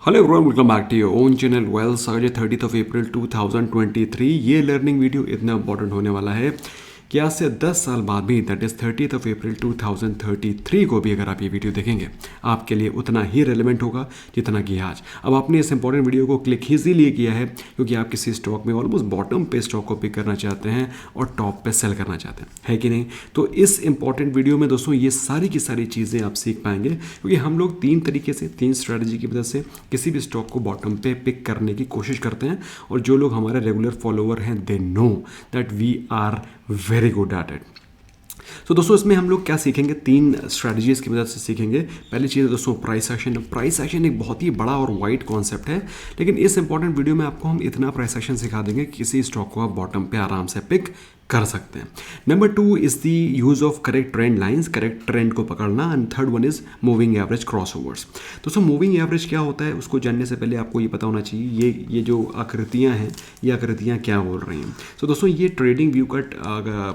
Hello everyone, welcome back to your own channel Wells. आज 30 अप्रैल 2023। ये learning video इतना important होने वाला है कि आज से 10 साल बाद भी, दैट इज़ 30 अप्रैल 2033 को भी अगर आप ये वीडियो देखेंगे आपके लिए उतना ही रेलेवेंट होगा जितना कि आज। अब आपने इस इंपॉर्टेंट वीडियो को क्लिक इसीलिए किया है क्योंकि आप किसी स्टॉक में ऑलमोस्ट बॉटम पे स्टॉक को पिक करना चाहते हैं और टॉप पे सेल करना चाहते हैं, है कि नहीं। तो इस इंपॉर्टेंट वीडियो में दोस्तों ये सारी की सारी चीज़ें आप सीख पाएंगे क्योंकि हम लोग 3 तरीके से, 3 स्ट्रैटेजी की मदद से किसी भी स्टॉक को बॉटम पे पिक करने की कोशिश करते हैं। और जो लोग हमारे रेगुलर फॉलोअर हैं they know that we are very good at it. तो दोस्तों इसमें हम लोग क्या सीखेंगे, 3 स्ट्रैटेजीज की मदद से सीखेंगे। पहली चीज़ है दोस्तों प्राइस एक्शन। प्राइस एक्शन एक बहुत ही बड़ा और वाइड कॉन्सेप्ट है, लेकिन इस इंपॉर्टेंट वीडियो में आपको हम इतना प्राइस एक्शन सिखा देंगे कि किसी स्टॉक को आप बॉटम पे आराम से पिक कर सकते हैं। Number 2 is the use of correct trend lines, correct trend को पकड़ना। And third one is moving average cross overs. दोस्तों मूविंग एवरेज क्या होता है उसको जानने से पहले आपको ये पता होना चाहिए ये जो आकृतियाँ हैं ये आकृतियाँ क्या बोल रही हैं। तो दोस्तों ये ट्रेडिंग व्यू का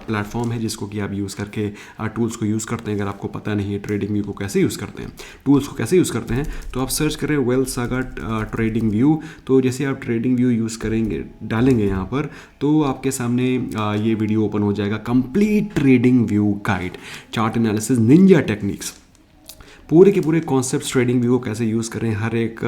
प्लेटफॉर्म है जिसको कि आप यूज़ करके टूल्स को यूज़ करते हैं। अगर आपको पता नहीं है ट्रेडिंग व्यू को कैसे यूज़ करते हैं, टूल्स को कैसे यूज़ करते हैं, तो आप सर्च करें वेल्स सागा ट्रेडिंग व्यू। तो जैसे आप ट्रेडिंग व्यू यूज़ करेंगे, डालेंगे यहाँ पर, तो आपके सामने ये वीडियो ओपन हो जाएगा। Complete trading view guide, chart analysis, Ninja techniques, पूरे के पूरे कॉन्सेप्ट्स ट्रेडिंग व्यू को कैसे यूज़ करें, हर एक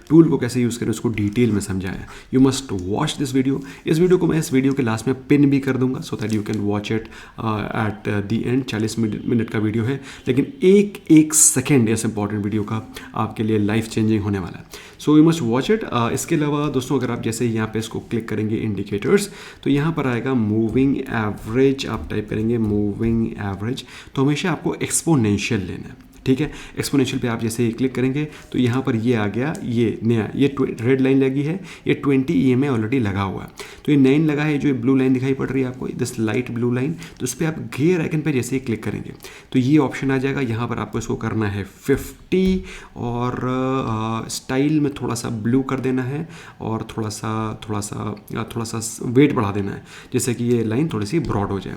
टूल को कैसे यूज़ करें उसको डिटेल में समझाया। You must watch this video. इस वीडियो को मैं इस वीडियो के लास्ट में पिन भी कर दूंगा so that you can watch it at the end. 40 minute का वीडियो है, लेकिन एक सेकेंड इस इंपॉर्टेंट वीडियो का आपके लिए लाइफ चेंजिंग होने वाला है। So you must watch it. इसके अलावा दोस्तों अगर आप जैसे यहाँ पे इसको क्लिक करेंगे इंडिकेटर्स, तो यहाँ पर आएगा मूविंग एवरेज। आप टाइप करेंगे मूविंग एवरेज, तो हमेशा आपको एक्सपोनेंशियल लेना है, ठीक है। एक्सपोनेंशियल पे आप जैसे ही क्लिक करेंगे तो यहाँ पर ये आ गया, ये नया, ये रेड लाइन लगी है, ये 20 EMA ऑलरेडी लगा हुआ है। तो ये 9 लगा है, जो ये ब्लू लाइन दिखाई पड़ रही है आपको, दिस लाइट ब्लू लाइन, तो उस पर आप गियर आइकन पे जैसे ही क्लिक करेंगे तो ये ऑप्शन आ जाएगा। यहाँ पर आपको इसको करना है 50 और स्टाइल में थोड़ा सा ब्लू कर देना है और थोड़ा सा वेट बढ़ा देना है जैसे कि ये लाइन थोड़ी सी ब्रॉड हो जाए।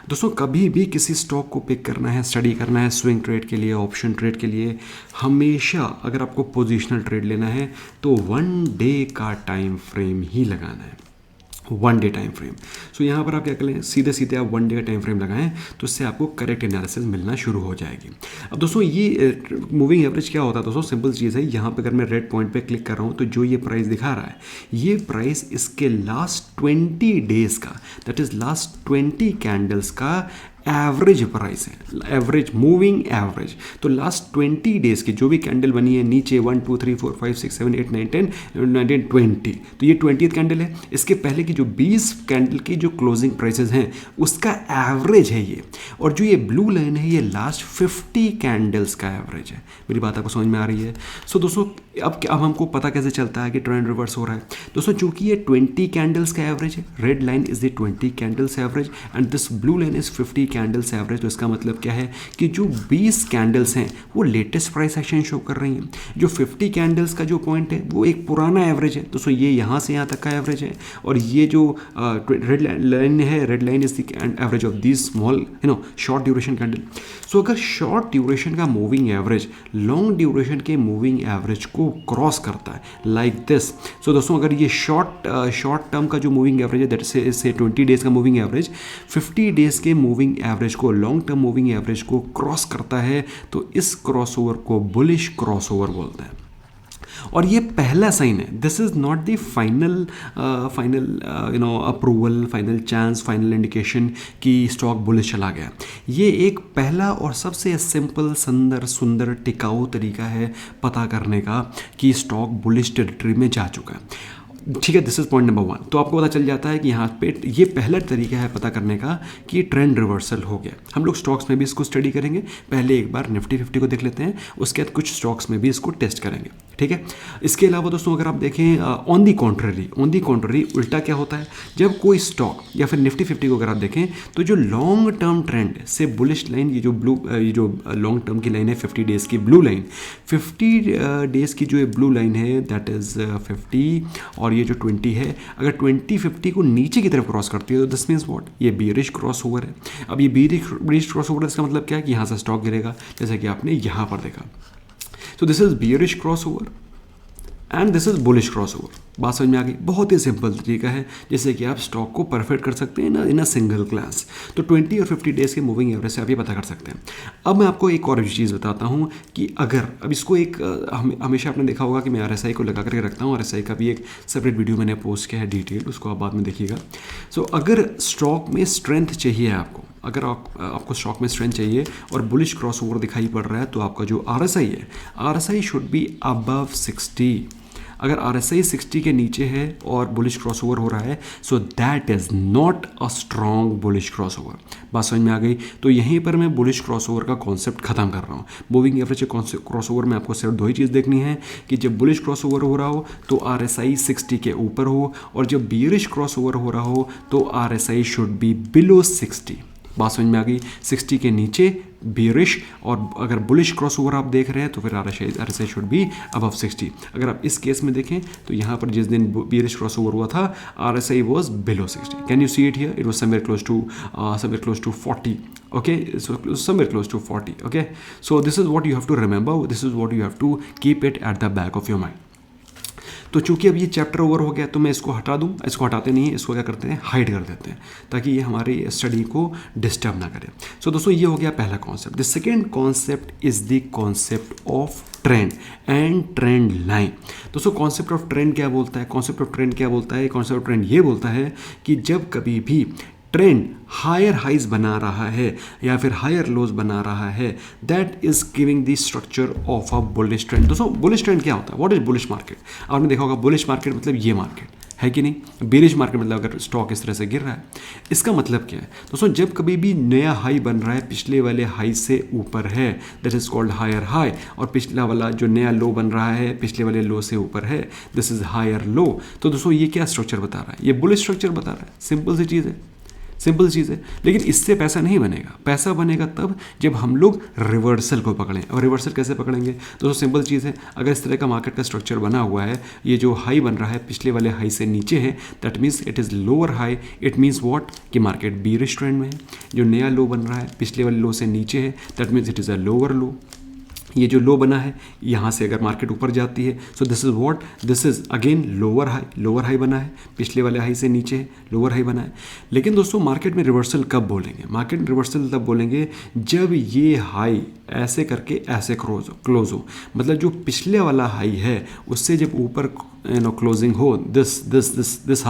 दोस्तों कभी भी किसी स्टॉक को पिक करना है, स्टडी करना है, स्विंग ट्रेड के लिए, ऑप्शन ट्रेड के लिए, हमेशा अगर आपको पोजीशनल ट्रेड लेना है तो 1 डे का टाइम फ्रेम ही लगाना है, 1 डे टाइम फ्रेम। सो यहाँ पर आप क्या करें, सीधे सीधे आप 1 डे का टाइम फ्रेम लगाएं तो इससे आपको करेक्ट एनालिसिस मिलना शुरू हो जाएगी। अब दोस्तों ये मूविंग एवरेज क्या होता है दोस्तों, सिंपल चीज़ है। यहाँ पे अगर मैं रेड पॉइंट पे क्लिक कर रहा हूँ तो जो ये प्राइस दिखा रहा है, ये प्राइस इसके लास्ट 20 डेज का, दैट इज लास्ट 20 कैंडल्स का एवरेज प्राइस है, एवरेज मूविंग एवरेज। तो लास्ट 20 डेज की जो भी कैंडल बनी है नीचे 1 2 3 4 5 6 7 8 9 10 19 20, तो ये 20th कैंडल है। इसके पहले की जो 20 कैंडल की जो क्लोजिंग प्राइसेस हैं उसका एवरेज है ये, और जो ये ब्लू लाइन है ये लास्ट 50 कैंडल्स का एवरेज है। मेरी बात आपको समझ में आ रही है। सो दोस्तों अब हमको पता कैसे चलता है कि ट्रेंड रिवर्स हो रहा है। दोस्तों चूंकि ये 20 कैंडल्स का एवरेज है, red line is the 20 candles average and this blue line is 50 candles average. तो इसका मतलब क्या है कि जो 20 कैंडल्स हैं वो लेटेस्ट प्राइस एक्शन शो कर रही हैं। जो 50 कैंडल्स का जो पॉइंट है वो एक पुराना एवरेज है। दोस्तों ये यहाँ से यहाँ तक का एवरेज है, और ये जो रेड लाइन है, red line is the average of this small short duration candle. सो अगर शॉर्ट ड्यूरेशन का मूविंग एवरेज लॉन्ग ड्यूरेशन के मूविंग एवरेज को क्रॉस करता है लाइक दिस, सो दोस्तों अगर ये शॉर्ट टर्म का जो मूविंग एवरेज है, दैट से 20 डेज का मूविंग एवरेज 50 डेज के मूविंग एवरेज को, लॉन्ग टर्म मूविंग एवरेज को क्रॉस करता है, तो इस क्रॉसओवर को बुलिश क्रॉसओवर बोलते हैं। और ये पहला साइन है, this is not the final approval, final chance, final indication कि स्टॉक बुलिश चला गया। ये एक पहला और सबसे सिंपल, सुंदर टिकाऊ तरीका है पता करने का कि स्टॉक बुलिश टेरिटरी में जा चुका है, ठीक है। This is point number 1। तो आपको पता चल जाता है कि यहाँ पे ये पहला तरीका है पता करने का कि ट्रेंड रिवर्सल हो गया। हम लोग स्टॉक्स में भी इसको स्टडी करेंगे। पहले एक बार निफ्टी 50 को देख लेते हैं, उसके बाद कुछ स्टॉक्स में भी इसको टेस्ट करेंगे, ठीक है। इसके अलावा दोस्तों अगर आप देखें ऑन दी कॉन्ट्ररी उल्टा क्या होता है, जब कोई स्टॉक या फिर निफ्टी 50 को अगर आप देखें तो जो लॉन्ग टर्म ट्रेंड से बुलिश लाइन, ये जो लॉन्ग टर्म की लाइन है 50 डेज की ब्लू लाइन, 50 डेज की जो ब्लू लाइन है दैट इज 50 और ये जो 20 है, अगर 20-50 को नीचे की तरफ क्रॉस करती है तो दिस मीन्स व्हाट, ये बीरिश क्रॉस ओवर है। अब ये बीरिश क्रॉस ओवर इसका मतलब क्या है कि यहाँ से स्टॉक गिरेगा, जैसे कि आपने यहाँ पर देखा। सो this is bearish cross over and this is bullish cross over. बात समझ में आ गई? बहुत ही सिंपल तरीका है जिससे कि आप स्टॉक को परफेक्ट कर सकते हैं इन अ सिंगल क्लास। तो 20 और 50 डेज़ के मूविंग एवरेज से आप ये पता कर सकते हैं। अब मैं आपको एक और चीज़ बताता हूँ कि अगर अब इसको एक हमेशा आपने देखा होगा कि मैं RSI को लगा करके रखता हूँ। RSI का भी एक सेपरेट वीडियो मैंने पोस्ट किया है डिटेल, उसको आप बाद में देखिएगा। सो अगर स्टॉक में स्ट्रेंथ चाहिए आपको, अगर आपको स्टॉक में स्ट्रेंथ चाहिए और बुलिश क्रॉस ओवर दिखाई पड़ रहा है, तो आपका जो RSI है, RSI शुड बी अबव 60। अगर RSI 60 के नीचे है और बुलिश क्रॉस ओवर हो रहा है, so that is not a strong bullish cross over. बात समझ में आ गई? तो यहीं पर मैं बुलिश क्रॉस ओवर का कॉन्सेप्ट खत्म कर रहा हूँ। मूविंग एवरेज क्रॉस ओवर में आपको सिर्फ दो ही चीज़ देखनी है कि जब बुलिश क्रॉस ओवर हो रहा हो तो RSI 60 के ऊपर हो, और जब बियरिश क्रॉस ओवर हो रहा हो तो RSI शुड बी बिलो 60। बात समझ में आ गई? 60 के नीचे बियरिश, और अगर बुलिश क्रॉस ओवर आप देख रहे हैं तो फिर RSI शुड बी अबव 60। अगर आप इस केस में देखें तो यहाँ पर जिस दिन बियरिश क्रॉस ओवर हुआ था RSI was below 60। Can you see it here? It was somewhere close to 40. Okay, so somewhere close to 40. Okay, so this is what you have to remember, this is what you have to keep it at the back of your mind. तो चूंकि अब ये chapter over हो गया तो मैं इसको हटा दूँ, इसको हटाते नहीं है, इसको क्या करते हैं, हाइड कर देते हैं ताकि ये हमारी स्टडी को डिस्टर्ब ना करे। सो दोस्तों ये हो गया पहला concept. The second concept is the concept of trend and trend line. दोस्तों कॉन्सेप्ट ऑफ ट्रेंड क्या बोलता है? कॉन्सेप्ट ऑफ ट्रेंड क्या बोलता है? कॉन्सेप्ट ऑफ ट्रेंड ये बोलता है कि जब कभी भी ट्रेंड हायर हाइज बना रहा है या फिर हायर लोज बना रहा है, that is giving the structure of a bullish trend. दोस्तों बुलिश ट्रेंड क्या होता है? What is bullish market? आपने देखा होगा बुलिश मार्केट मतलब ये मार्केट है कि नहीं। बेरिश मार्केट मतलब अगर स्टॉक इस तरह से गिर रहा है, इसका मतलब क्या है दोस्तों? जब कभी भी नया हाई बन रहा है पिछले वाले हाई से ऊपर है, that is called higher high, और पिछला वाला जो नया लो बन रहा है पिछले वाले लो से ऊपर है, दिस इज हायर लो। तो दोस्तों ये क्या स्ट्रक्चर बता रहा है? ये बुलिश स्ट्रक्चर बता रहा है। सिंपल सी चीज़ है, सिंपल चीज़ है। लेकिन इससे पैसा नहीं बनेगा। पैसा बनेगा तब जब हम लोग रिवर्सल को पकड़ें। और रिवर्सल कैसे पकड़ेंगे दोस्तों? सिंपल चीज़ है, अगर इस तरह का मार्केट का स्ट्रक्चर बना हुआ है, ये जो हाई बन रहा है पिछले वाले हाई से नीचे है, that means it is lower high. It means what कि मार्केट बीरिश ट्रेंड में है। जो नया लो बन रहा है पिछले वाले लो से नीचे है, that means it is a lower लो। ये जो लो बना है यहाँ से अगर मार्केट ऊपर जाती है, so this is what, this is again lower high. Lower high बना है, पिछले वाले हाई से नीचे है, लोअर हाई बना है। लेकिन दोस्तों मार्केट में रिवर्सल कब बोलेंगे? मार्केट में रिवर्सल तब बोलेंगे जब ये हाई ऐसे करके ऐसे क्लोज हो। मतलब जो पिछले वाला हाई है उससे जब ऊपर क्लोजिंग हो, this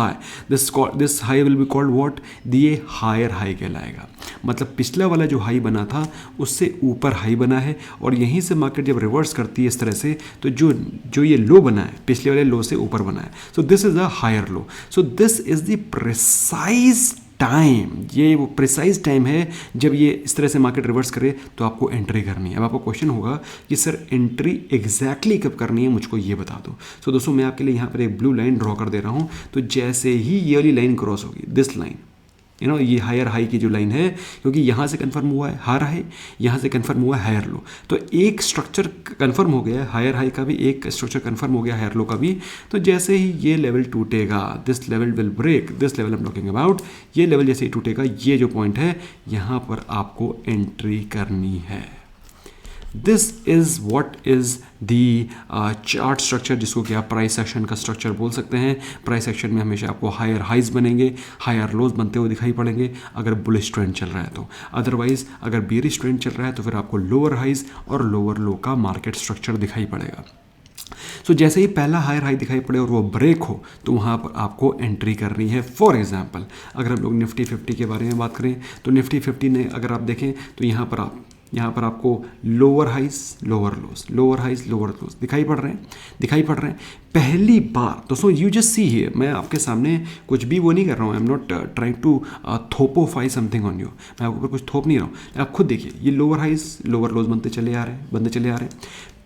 high will be called what, ये हायर हाई कहलाएगा। मतलब पिछला वाला जो हाई बना था उससे ऊपर हाई बना है, और यहीं से मार्केट जब रिवर्स करती है इस तरह से, तो जो ये लो बना है पिछले वाले लो से ऊपर बना है, so this is a higher low. So this is the precise time, ये वो प्रिसाइज टाइम है जब ये इस तरह से मार्केट रिवर्स करे तो आपको एंट्री करनी है। अब आपको क्वेश्चन होगा कि सर एंट्री एग्जैक्टली कब करनी है, मुझको ये बता दो। सो दोस्तों मैं आपके लिए यहाँ पर एक ब्लू लाइन ड्रॉ कर दे रहा हूँ। तो जैसे ही ये वाली लाइन क्रॉस होगी, दिस लाइन, ये हायर हाई की जो लाइन है, क्योंकि यहाँ से कंफर्म हुआ है हायर हाई, यहाँ से कंफर्म हुआ है हायर लो, तो एक स्ट्रक्चर कंफर्म हो गया है हायर हाई का भी, एक स्ट्रक्चर कंफर्म हो गया हायर लो का भी। तो जैसे ही ये लेवल टूटेगा, this level will break, this level I am talking about, ये लेवल जैसे ही टूटेगा, ये जो पॉइंट है यहाँ पर आपको एंट्री करनी है। This is what is the chart structure, जिसको कि आप प्राइस एक्शन का स्ट्रक्चर बोल सकते हैं। प्राइस एक्शन में हमेशा आपको हायर हाइज बनेंगे, हायर लोज बनते हुए दिखाई पड़ेंगे अगर बुलिश ट्रेंड चल रहा है तो। अदरवाइज अगर बेरिश ट्रेंड चल रहा है तो फिर आपको लोअर हाइज और लोअर लो का मार्केट स्ट्रक्चर दिखाई पड़ेगा। सो जैसे ही पहला हायर हाई दिखाई पड़े और वो ब्रेक हो तो वहाँ पर आपको एंट्री करनी है। फॉर एग्जांपल अगर हम लोग निफ्टी 50 के बारे में बात करें तो निफ्टी 50 ने अगर आप देखें तो यहाँ पर आपको lower highs lower lows, lower highs lower lows दिखाई पड़ रहे हैं। पहली बार दोस्तों यू जस्ट सी हियर, मैं आपके सामने कुछ भी वो नहीं कर रहा हूँ, I am not trying to थोपोफाई समथिंग ऑन यू, मैं आपके ऊपर कुछ थोप नहीं रहा हूँ। आप खुद देखिए ये लोअर हाइज लोअर लोज बनते चले आ रहे हैं।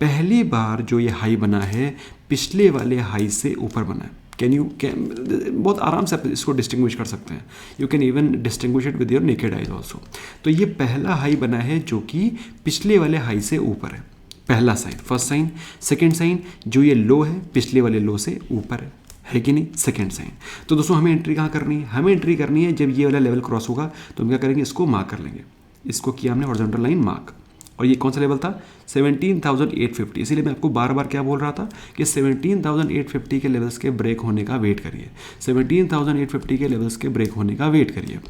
पहली बार जो ये हाई बना है पिछले वाले हाई से ऊपर बना है। बहुत आराम से आप इसको डिस्टिंग्विश कर सकते हैं। You can even distinguish it with your naked eyes also. तो ये पहला हाई बना है जो कि पिछले वाले हाई से ऊपर है, पहला sign, first sign. Second sign जो ये लो है पिछले वाले लो से ऊपर है कि नहीं, सेकेंड साइन। तो दोस्तों हमें एंट्री कहाँ करनी है? हमें एंट्री करनी है जब ये वाला लेवल क्रॉस होगा तो हम क्या करेंगे, इसको मार्क कर लेंगे। इसको किया हमने हॉरिजॉन्टल लाइन मार्क, और ये कौन सा लेवल था 17,850। इसीलिए मैं आपको बार बार क्या बोल रहा था कि 17,850 के लेवल्स के ब्रेक होने का वेट करिए, 17,850 के लेवल्स के ब्रेक होने का वेट करिए।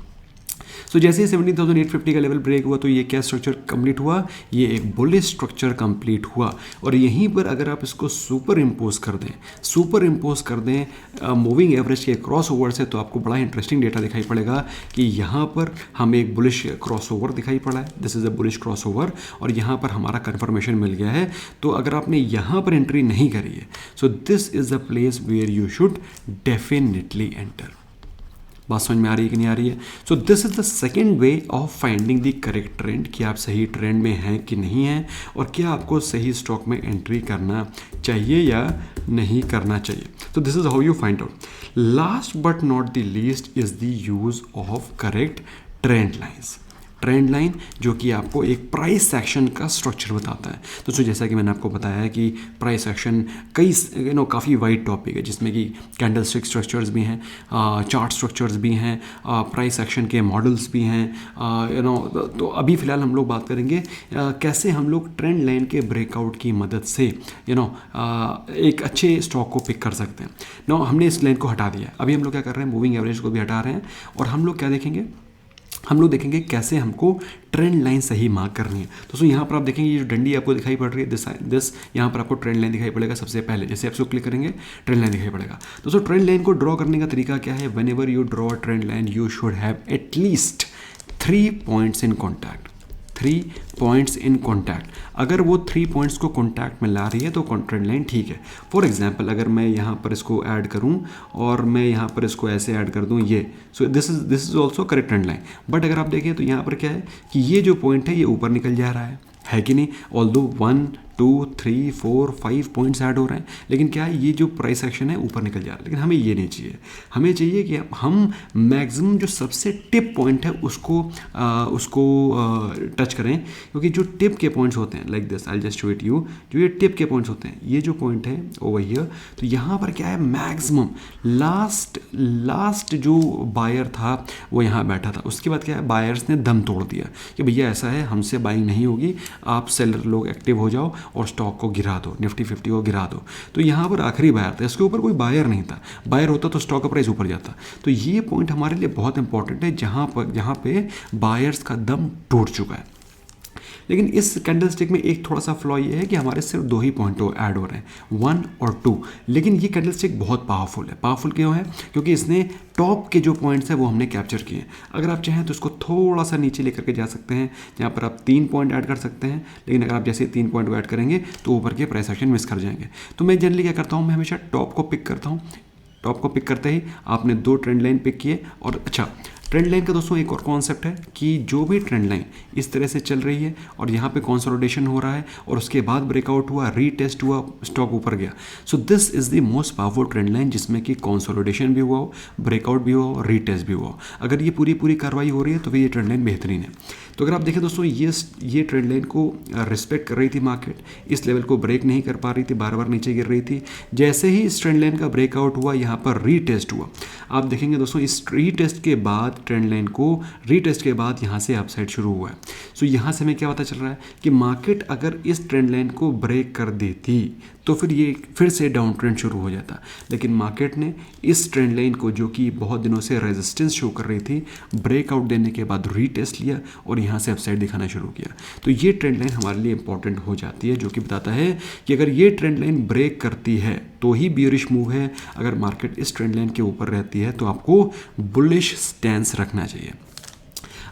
सो जैसे ही 17,850 का लेवल ब्रेक हुआ तो ये क्या स्ट्रक्चर कंप्लीट हुआ, ये एक बुलिश स्ट्रक्चर कंप्लीट हुआ। और यहीं पर अगर आप इसको सुपर इम्पोज कर दें मूविंग एवरेज के क्रॉस ओवर से, तो आपको बड़ा इंटरेस्टिंग डेटा दिखाई पड़ेगा कि यहाँ पर हमें एक बुलिश क्रॉस ओवर दिखाई पड़ा है, this is a bullish cross over, और यहाँ पर हमारा कन्फर्मेशन मिल गया है। तो अगर आपने यहाँ पर एंट्री नहीं करी है, so this is the place where you should definitely enter. बात समझ में आ रही है कि नहीं आ रही है? So this is the second way of finding the correct trend, कि आप सही ट्रेंड में हैं कि नहीं हैं, और क्या आपको सही स्टॉक में एंट्री करना चाहिए या नहीं करना चाहिए। तो this is how you find out. Last but not the least is the use of correct trend lines. Trend line जो कि आपको एक प्राइस एक्शन का स्ट्रक्चर बताता है। तो जैसा कि मैंने आपको बताया है कि प्राइस एक्शन कई काफ़ी वाइड टॉपिक है, जिसमें कि कैंडल स्टिक स्ट्रक्चर्स भी हैं, चार्ट स्ट्रक्चर्स भी हैं, प्राइस एक्शन के मॉडल्स भी हैं, तो अभी फ़िलहाल हम लोग बात करेंगे कैसे हम लोग ट्रेंड लाइन के ब्रेकआउट की मदद से एक अच्छे स्टॉक को पिक कर सकते हैं। हमने इस लाइन को हटा दिया, अभी हम लोग क्या कर रहे हैं, मूविंग एवरेज को भी हटा रहे हैं, और हम लोग क्या देखेंगे, हम लोग देखेंगे कैसे हमको ट्रेंड लाइन सही मार्क करनी है। तो यहाँ पर आप देखेंगे ये जो डंडी आपको दिखाई पड़ रही है, दिस यहाँ पर आपको ट्रेंड लाइन दिखाई पड़ेगा। सबसे पहले जैसे आप इसको क्लिक करेंगे ट्रेंड लाइन दिखाई पड़ेगा। तो ट्रेंड लाइन को ड्रॉ करने का तरीका क्या है, when ever you draw trend line you should have at least 3 points in contact, 3 points in contact. अगर वो 3 पॉइंट्स को कॉन्टैक्ट में ला रही है तो ट्रेंड लाइन ठीक है। फॉर एग्जांपल अगर मैं यहाँ पर इसको ऐड करूँ और मैं यहाँ पर इसको ऐसे ऐड कर दूँ ये, सो this is also correct trend line. But अगर आप देखें तो यहाँ पर क्या है कि ये जो पॉइंट है ये ऊपर निकल जा रहा है कि नहीं, ऑल्दो 1 2 3 4 5 पॉइंट्स ऐड हो रहे हैं, लेकिन क्या है ये जो प्राइस एक्शन है ऊपर निकल जा रहा है। लेकिन हमें ये नहीं चाहिए, हमें चाहिए कि हम मैक्सिमम जो सबसे टिप पॉइंट है उसको टच करें, क्योंकि जो टिप के पॉइंट्स होते हैं like this, I just show it you, जो ये टिप के पॉइंट्स होते हैं, ये जो पॉइंट है ओवर हियर, तो यहाँ पर क्या है मैक्सिमम लास्ट जो बायर था वो यहाँ बैठा था, उसके बाद क्या है बायर्स ने दम तोड़ दिया कि भैया ऐसा है हमसे बाइंग नहीं होगी, आप सेलर लोग एक्टिव हो जाओ और स्टॉक को गिरा दो, निफ्टी 50 को गिरा दो। तो यहाँ पर आखिरी बायर था, इसके ऊपर कोई बायर नहीं था, बायर होता तो स्टॉक का प्राइस ऊपर जाता। तो ये पॉइंट हमारे लिए बहुत इंपॉर्टेंट है जहाँ पे बायर्स का दम टूट चुका है। लेकिन इस कैंडल स्टिक में एक थोड़ा सा फ्लॉ ये है कि हमारे सिर्फ 2 ही पॉइंट ऐड हो रहे हैं, 1 और 2। लेकिन ये कैंडल स्टिक बहुत पावरफुल है। पावरफुल क्यों है? क्योंकि इसने टॉप के जो पॉइंट्स हैं वो हमने कैप्चर किए हैं। अगर आप चाहें तो इसको थोड़ा सा नीचे लेकर के जा सकते हैं, जहाँ पर आप 3 पॉइंट ऐड कर सकते हैं, लेकिन अगर आप जैसे 3 पॉइंट को ऐड करेंगे तो ऊपर के प्राइस एक्शन मिस कर जाएंगे। तो मैं जनरली क्या करता हूँ, मैं हमेशा टॉप को पिक करता हूँ। टॉप को पिक करते ही आपने 2 ट्रेंड लाइन पिक किए। और अच्छा, ट्रेंड लाइन का दोस्तों एक और कॉन्सेप्ट है कि जो भी ट्रेंड लाइन इस तरह से चल रही है और यहाँ पे कंसोलिडेशन हो रहा है और उसके बाद ब्रेकआउट हुआ, रीटेस्ट हुआ, स्टॉक ऊपर गया, सो this is the most powerful trend line जिसमें कि कंसोलिडेशन भी हुआ हो, ब्रेकआउट भी हुआ हो, रीटेस्ट भी हुआ हो। अगर ये पूरी कार्रवाई हो रही है तो फिर ये ट्रेंड लाइन बेहतरीन है। तो अगर आप देखें दोस्तों, ये ट्रेंड लाइन को रिस्पेक्ट कर रही थी मार्केट, इस लेवल को ब्रेक नहीं कर पा रही थी, बार बार नीचे गिर रही थी। जैसे ही इस ट्रेंड लाइन का ब्रेकआउट हुआ, यहाँ पर रीटेस्ट हुआ। आप देखेंगे दोस्तों, इस रीटेस्ट के बाद ट्रेंड लाइन को रीटेस्ट के बाद यहाँ से अपसाइड शुरू हुआ है। सो यहाँ से हमें क्या पता चल रहा है कि मार्केट अगर इस ट्रेंड लाइन को ब्रेक कर देती तो फिर ये फिर से डाउन ट्रेंड शुरू हो जाता। लेकिन मार्केट ने इस ट्रेंड लाइन को, जो कि बहुत दिनों से रेजिस्टेंस शो कर रही थी, ब्रेकआउट देने के बाद रीटेस्ट लिया और यहाँ से अपसाइड दिखाना शुरू किया। तो ये ट्रेंड लाइन हमारे लिए इंपॉर्टेंट हो जाती है, जो कि बताता है कि अगर ये ट्रेंड लाइन ब्रेक करती है तो ही बियरिश मूव है। अगर मार्केट इस ट्रेंड लाइन के ऊपर रहती है तो आपको बुलिश स्टैंस रखना चाहिए।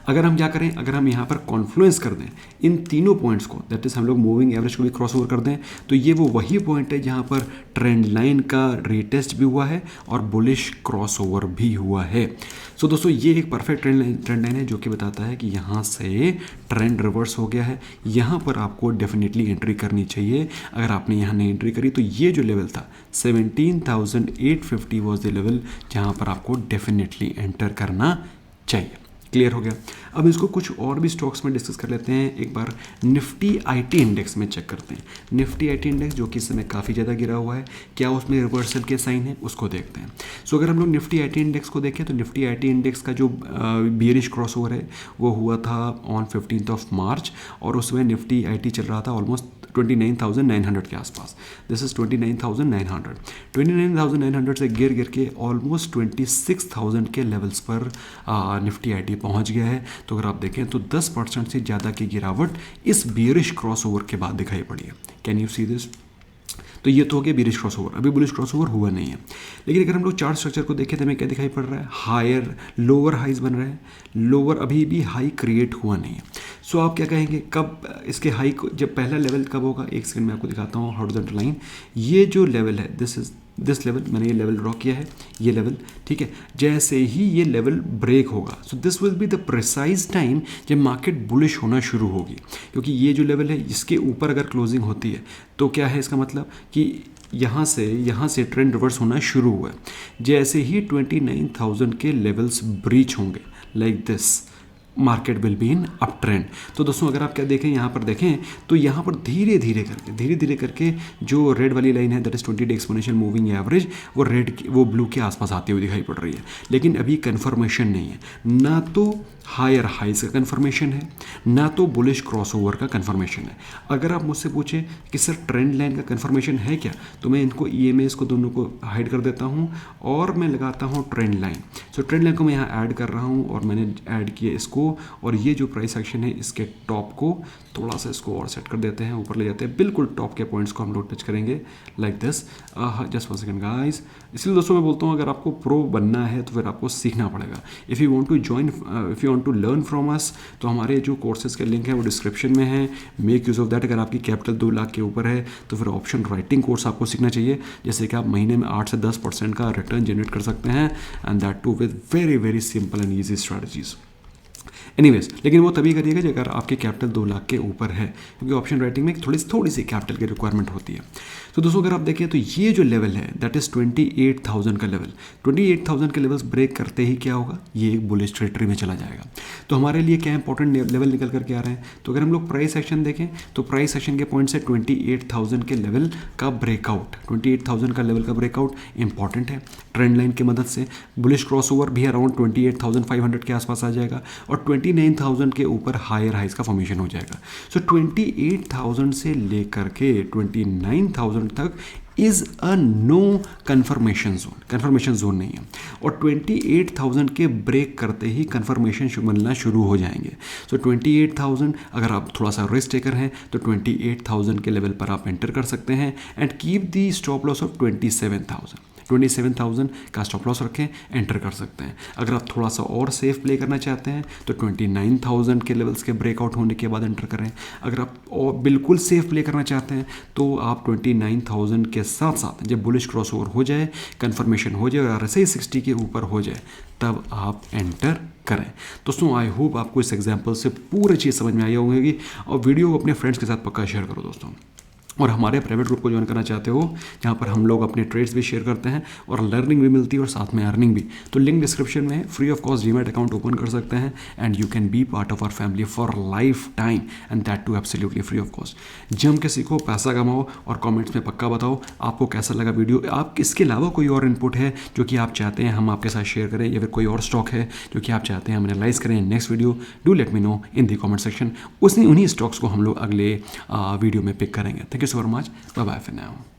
अगर हम क्या करें, अगर हम यहाँ पर कॉन्फ्लुएंस कर दें इन तीनों पॉइंट्स को, दैट इज हम लोग मूविंग एवरेज को भी क्रॉस ओवर कर दें, तो ये वो वही पॉइंट है जहाँ पर ट्रेंड लाइन का रीटेस्ट भी हुआ है और बुलिश क्रॉस ओवर भी हुआ है। सो दोस्तों, ये एक परफेक्ट ट्रेंड लाइन है जो कि बताता है कि यहाँ से ट्रेंड रिवर्स हो गया है। यहाँ पर आपको डेफिनेटली एंट्री करनी चाहिए। अगर आपने यहाँ नहीं एंट्री करी तो ये जो लेवल था 17,850 वॉज द लेवल जहाँ पर आपको डेफिनेटली एंटर करना चाहिए। क्लियर हो गया। अब इसको कुछ और भी स्टॉक्स में डिस्कस कर लेते हैं। एक बार निफ्टी आईटी इंडेक्स में चेक करते हैं। निफ्टी आईटी इंडेक्स जो कि इस समय काफ़ी ज़्यादा गिरा हुआ है, क्या उसमें रिवर्सल के साइन है, उसको देखते हैं। सो अगर हम लोग निफ्टी आईटी इंडेक्स को देखें तो निफ्टी आईटी इंडेक्स का जो बियरिश क्रॉसओवर है वो हुआ था ऑन 15 मार्च, और उसमें निफ्टी आईटी चल रहा था ऑलमोस्ट 29,900 के आसपास। दिस इज 29,900 से गिर के ऑलमोस्ट 26,000 के लेवल्स पर निफ्टी आईटी पहुंच गया है। तो अगर आप देखें तो 10% से ज़्यादा की गिरावट इस बियरिश क्रॉसओवर के बाद दिखाई पड़ी है। Can you see this? तो ये तो हो गया बियरिश क्रॉसओवर, अभी बुलिश क्रॉसओवर हुआ नहीं है। लेकिन अगर हम लोग चार्ट स्ट्रक्चर को देखें तो हमें क्या दिखाई पड़ रहा है, हायर लोअर हाइज बन रहे हैं, लोअर अभी भी हाई क्रिएट हुआ नहीं है। सो आप क्या कहेंगे कब इसके हाई, जब पहला लेवल कब होगा? एक सेकंड में आपको दिखाता हूँ हॉरिजॉन्टल लाइन। ये जो लेवल है दिस लेवल, मैंने ये लेवल ड्रॉ किया है, ये लेवल, ठीक है। जैसे ही ये लेवल ब्रेक होगा, so this will be the precise time जब मार्केट बुलिश होना शुरू होगी, क्योंकि ये जो लेवल है इसके ऊपर अगर क्लोजिंग होती है तो क्या है इसका मतलब कि यहाँ से ट्रेंड रिवर्स होना शुरू हुआ है। जैसे ही 29,000 के लेवल्स ब्रीच होंगे like this, market will be in up trend. तो दोस्तों अगर आप क्या देखें, यहाँ पर देखें तो यहाँ पर धीरे धीरे करके जो रेड वाली लाइन है that is 20 day exponential moving average, वो ब्लू के आसपास आती हुई दिखाई पड़ रही है। लेकिन अभी कन्फर्मेशन नहीं है, ना तो हायर हाइज का कन्फर्मेशन है, ना तो बुलिश क्रॉसओवर का कन्फर्मेशन है। अगर आप मुझसे पूछें कि सर ट्रेंड लाइन का कन्फर्मेशन है क्या, तो मैं इनको EMAs को दोनों को हाइड कर देता हूँ और मैं लगाता हूँ ट्रेंड लाइन। सो ट्रेंड लाइन को मैं यहाँ ऐड कर रहा हूँ और मैंने ऐड किया इसको, और ये जो प्राइस एक्शन है इसके टॉप को थोड़ा सा इसको और सेट कर देते हैं, ऊपर ले जाते हैं, बिल्कुल टॉप के पॉइंट्स को हम लोग टच करेंगे like this. Just 1 second guys. इसलिए दोस्तों मैं बोलता हूँ अगर आपको प्रो बनना है तो फिर आपको सीखना पड़ेगा। If you want to learn from us, तो हमारे जो कोर्सेज के लिंक है वो डिस्क्रिप्शन में है, मेक यूज़ ऑफ दैट। अगर आपकी कैपिटल 2 लाख के ऊपर है तो फिर ऑप्शन राइटिंग कोर्स आपको सीखना चाहिए, जैसे कि आप महीने में 8 से 10% का रिटर्न जनरेट कर सकते हैं, and that too with very very simple and easy strategies. Anyways, लेकिन वो तभी करिएगा जब अगर आपके कैपिटल 2 लाख के ऊपर है, क्योंकि ऑप्शन राइटिंग में थोड़ी सी कैपिटल की रिक्वायरमेंट होती है। तो दोस्तों अगर आप देखें तो ये जो लेवल है दैट इज 28,000 का लेवल, 28,000 के लेवल्स ब्रेक करते ही क्या होगा, ये एक बुलिश टेरिटरी में चला जाएगा। तो हमारे लिए क्या इंपॉर्टेंट लेवल निकल करके आ रहे हैं, तो अगर हम लोग प्राइस एक्शन देखें तो प्राइस एक्शन के पॉइंट से 28,000 के लेवल का ब्रेकआउट, 28,000 का लेवल का ब्रेकआउट इंपॉर्टेंट है। ट्रेंड लाइन की मदद से बुलिश क्रॉसओवर भी अराउंड 28,500 के आसपास आ जाएगा और 29,000 के ऊपर हायर हाइज का फॉर्मेशन हो जाएगा। सो 28,000 से लेकर के 29,000 तक is a no confirmation zone नहीं है, और 28,000 के ब्रेक करते ही कन्फर्मेशन बनना शुरू हो जाएंगे। सो 28,000 अगर आप थोड़ा सा रिस्क टेकर हैं तो 28,000 के लेवल पर आप एंटर कर सकते हैं and keep the stop loss of 27,000 का स्टॉप लॉस रखें, एंटर कर सकते हैं। अगर आप थोड़ा सा और सेफ प्ले करना चाहते हैं तो 29,000 के लेवल्स के ब्रेकआउट होने के बाद एंटर करें। अगर आप और बिल्कुल सेफ प्ले करना चाहते हैं तो आप 29,000 के साथ साथ जब बुलिश क्रॉसओवर हो जाए, कंफर्मेशन हो जाए और RSI 60 के ऊपर हो जाए, तब आप एंटर करें। दोस्तों आई होप आपको इस एग्जाम्पल से पूरी चीज़ समझ में आई होगी, और वीडियो को अपने फ्रेंड्स के साथ पक्का शेयर करो दोस्तों। और हमारे प्राइवेट ग्रुप को ज्वाइन करना चाहते हो जहाँ पर हम लोग अपने ट्रेड्स भी शेयर करते हैं और लर्निंग भी मिलती है और साथ में अर्निंग भी, तो लिंक डिस्क्रिप्शन में है। Free of cost demat account open कर सकते हैं and you can be part of our family for life time, and that too absolutely free of cost. जम के सीखो, पैसा कमाओ, और कमेंट्स में पक्का बताओ आपको कैसा लगा वीडियो। आप इसके अलावा कोई और इनपुट है जो कि आप चाहते हैं हम आपके साथ शेयर करें, या फिर कोई और स्टॉक है जो कि आप चाहते हैं हम एनालाइज करें next video, do let me know in the comment section. उन्हीं स्टॉक्स को हम लोग अगले वीडियो में पिक करेंगे। Thank you so much, bye bye for now.